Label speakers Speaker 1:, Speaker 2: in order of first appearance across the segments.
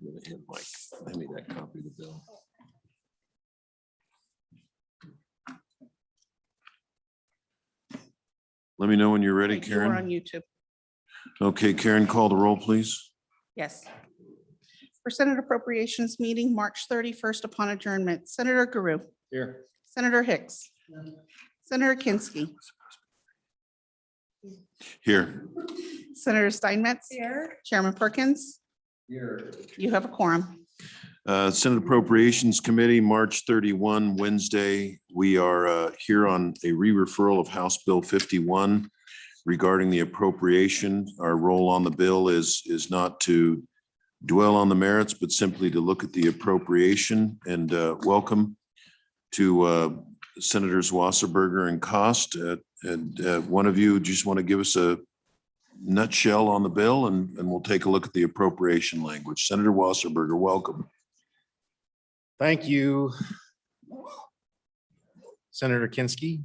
Speaker 1: I'm gonna hand Mike, hand me that copy of the bill. Let me know when you're ready,
Speaker 2: You are on
Speaker 1: Karen.
Speaker 2: YouTube.
Speaker 1: Okay, Karen, call the roll, please.
Speaker 2: Yes. For Senate Appropriations meeting, March 31st upon adjournment, Senator Guru,
Speaker 1: Here.
Speaker 2: Senator Hicks, Senator Kinsky,
Speaker 1: Here.
Speaker 2: Senator Steinmetz. Here. Chairman Perkins.
Speaker 1: Here.
Speaker 2: You have a quorum.
Speaker 1: Senate Appropriations Committee, March 31, Wednesday. We are here on a re-referral of House Bill 51 regarding the appropriation. Our role on the bill is not to dwell on the merits, but simply to look at the appropriation. And welcome to Senators Wasserberger and Cost. And one of you just want to give us a nutshell on the bill, and we'll take a look at the appropriation language. Senator Wasserberger, welcome.
Speaker 3: Thank you, Senator Kinsky.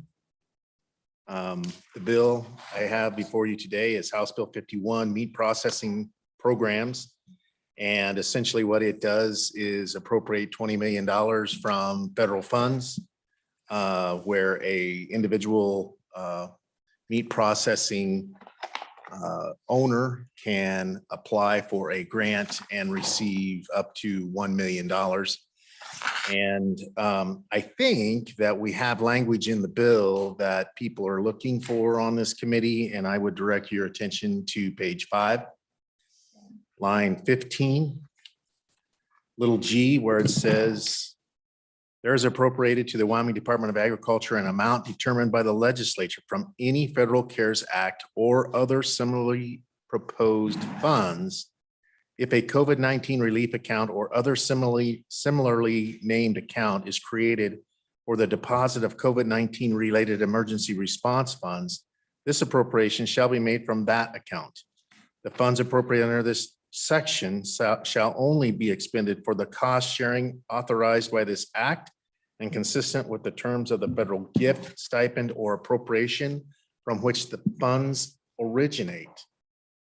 Speaker 3: The bill I have before you today is House Bill 51, Meat Processing Programs. And essentially what it does is appropriate $20 million from federal funds where a individual meat processing owner can apply for a grant and receive up to $1 million. And I think that we have language in the bill that people are looking for on this committee, and I would direct your attention to page 5, line 15, little g, where it says, there is appropriated to the Wyoming Department of Agriculture an amount determined by the legislature from any federal CARES Act or other similarly proposed funds if a COVID-19 relief account or other similarly named account is created for the deposit of COVID-19 related emergency response funds, this appropriation shall be made from that account. The funds appropriated under this section shall only be expended for the cost sharing authorized by this act and consistent with the terms of the federal gift, stipend, or appropriation from which the funds originate.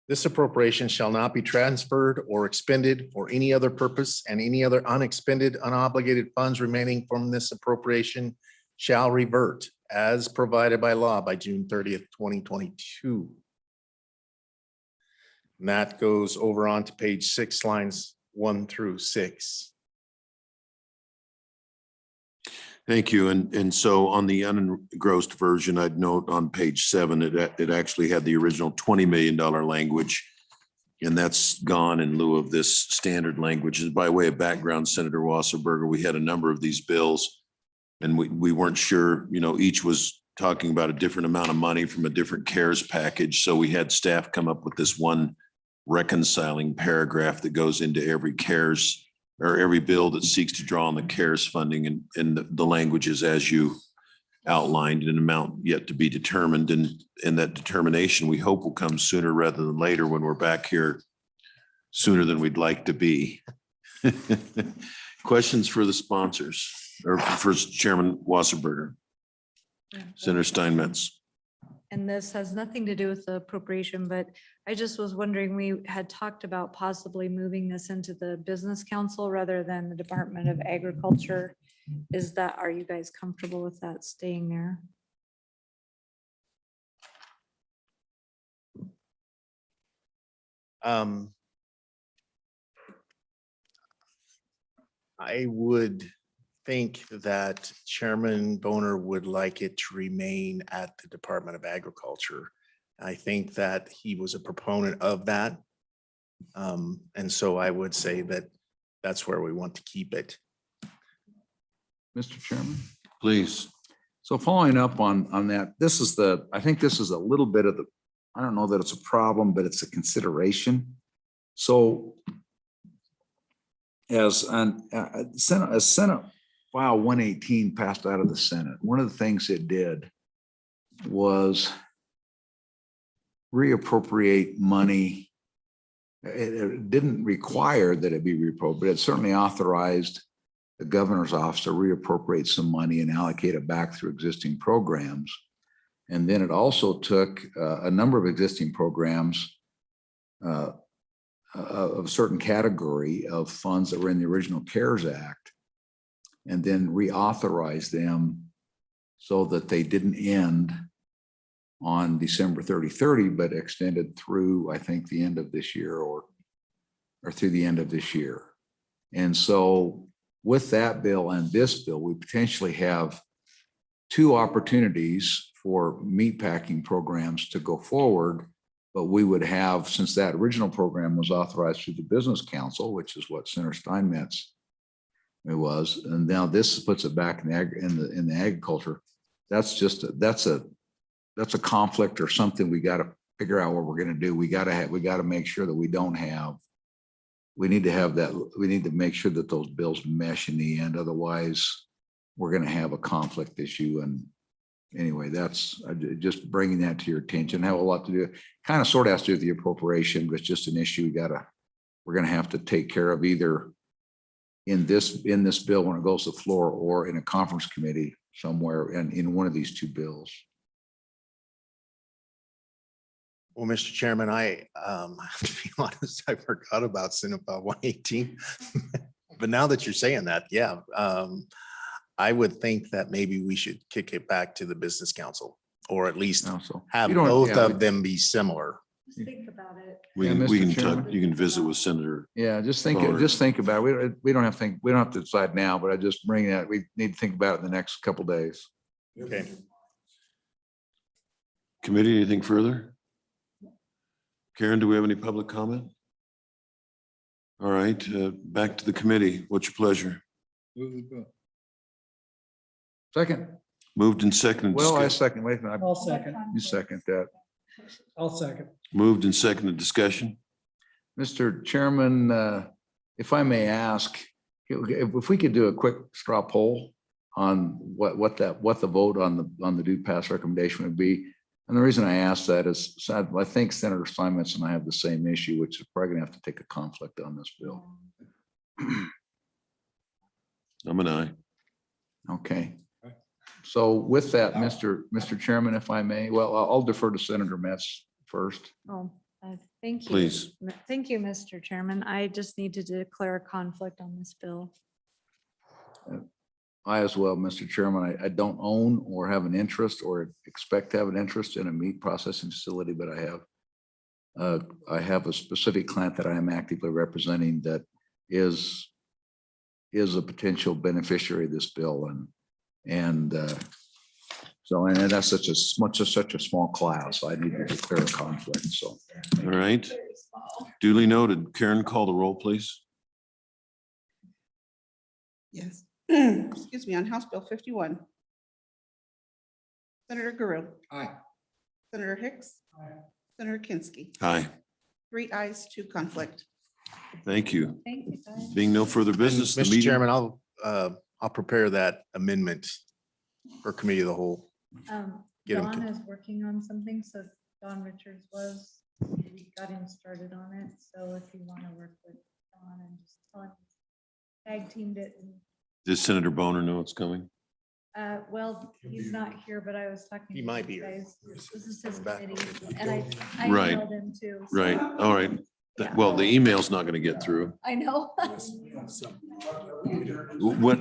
Speaker 3: This appropriation shall not be transferred or expended for any other purpose, and any other unexpended, unobligated funds remaining from this appropriation shall revert as provided by law by June 30th, 2022. And that goes over on to page 6, lines 1 through 6.
Speaker 1: Thank you. And so on the unengrossed version, I'd note on page 7, it actually had the original $20 million language, and that's gone in lieu of this standard language. And by way of background, Senator Wasserberger, we had a number of these bills, and we weren't sure, each was talking about a different amount of money from a different CARES package. So we had staff come up with this one reconciling paragraph that goes into every CARES or every bill that seeks to draw on the CARES funding, and the language is as you outlined, an amount yet to be determined. And that determination we hope will come sooner rather than later when we're back here sooner than we'd like to be. Questions for the sponsors or for Chairman Wasserberger? Senator Steinmetz.
Speaker 4: And this has nothing to do with the appropriation, but I just was wondering, we had talked about possibly moving this into the Business Council rather than the Department of Agriculture. Are you guys comfortable with that staying there?
Speaker 3: I would think that Chairman Boner would like it to remain at the Department of Agriculture. I think that he was a proponent of that. And so I would say that that's where we want to keep it.
Speaker 5: Mr. Chairman.
Speaker 1: Please.
Speaker 5: So following up on that, I think this is a little bit of I don't know that it's a problem, but it's a consideration. So as Senate File 118 passed out of the Senate, one of the things it did was reappropriate money. It didn't require that it be reappropriated. It certainly authorized the governor's office to reappropriate some money and allocate it back through existing programs. And then it also took a number of existing programs of a certain category of funds that were in the original CARES Act and then reauthorize them so that they didn't end on December 30, but extended through, I think, the end of this year or through the end of this year. And so with that bill and this bill, we potentially have two opportunities for meatpacking programs to go forward. But we would have, since that original program was authorized through the Business Council, which is what Senator Steinmetz it was, and now this puts it back in the agriculture. That's just that's a conflict or something we got to figure out what we're going to do. We got to make sure that we don't have. We need to make sure that those bills mesh in the end. Otherwise, we're going to have a conflict issue. And anyway, that's just bringing that to your attention. Have a lot to do. Kind of sort of has to do with the appropriation, but it's just an issue we're going to have to take care of either in this bill when it goes to the floor or in a conference committee somewhere and in one of these two bills.
Speaker 3: Well, Mr. Chairman, I to be honest, I forgot about Senate Bill 118. But now that you're saying that, yeah, I would think that maybe we should kick it back to the Business Council, or at least
Speaker 5: Also,
Speaker 3: have
Speaker 5: you don't-
Speaker 3: both
Speaker 5: yeah,
Speaker 3: of them be similar.
Speaker 4: Just think about it.
Speaker 1: We
Speaker 5: Yeah,
Speaker 1: can,
Speaker 5: Mr.
Speaker 1: we can
Speaker 5: Chairman.
Speaker 1: talk, you can visit with Senator.
Speaker 5: Yeah, just
Speaker 1: Boner.
Speaker 5: think about it. We don't have to decide now, but I just bring that. We need to think about it in the next couple of days.
Speaker 3: Okay.
Speaker 1: Committee, anything further? Karen, do we have any public comment? All right, back to the committee. What's your pleasure?
Speaker 5: Second.
Speaker 1: Moved and seconded.
Speaker 5: Well, I second. Wait a minute.
Speaker 6: I'll second.
Speaker 5: You second that.
Speaker 6: I'll second.
Speaker 1: Moved and seconded discussion.
Speaker 5: Mr. Chairman, if I may ask, if we could do a quick straw poll on what the vote on the do pass recommendation would be. And the reason I ask that is I think Senator Steinmetz and I have the same issue, which is probably gonna have to take a conflict on this bill.
Speaker 1: I'm an aye.
Speaker 5: Okay. So with that, Mr. Chairman, if I may, well, I'll defer to Senator Metz first.
Speaker 4: Oh, thank you.
Speaker 1: Please.
Speaker 4: Thank you, Mr. Chairman. I just need to declare a conflict on this bill.
Speaker 5: I as well, Mr. Chairman, I don't own or have an interest or expect to have an interest in a meat processing facility, but I have a specific client that I am actively representing that is a potential beneficiary of this bill. And that's such a small class. I need to declare a conflict. So.
Speaker 1: All right. Duly noted. Karen, call the roll, please.
Speaker 2: Yes. Excuse me, on House Bill 51. Senator Guru.
Speaker 5: Aye.
Speaker 2: Senator Hicks. Senator Kinsky.
Speaker 1: Aye.
Speaker 2: 3 ayes, 2 conflict.
Speaker 1: Thank you.
Speaker 4: Thank you, guys.
Speaker 1: Being no further business, the
Speaker 3: Mr.
Speaker 1: meeting.
Speaker 3: Chairman, I'll prepare that amendment for committee of the whole. Get 'em
Speaker 4: Don is working on something, so Don Richards we got him started on it. So if you want to work with Don and just tell him tag teamed it.
Speaker 1: Does Senator Boner know it's coming?
Speaker 4: Well, he's not here, but I was talking.
Speaker 3: He
Speaker 4: to
Speaker 3: might
Speaker 4: you
Speaker 3: be here.
Speaker 4: guys. This is his
Speaker 3: Back.
Speaker 4: committee, and I
Speaker 1: Right.
Speaker 4: emailed him too. so-
Speaker 1: Right. All right.
Speaker 4: Yeah.
Speaker 1: Well, the email's not going to get through.
Speaker 4: I know.
Speaker 1: When,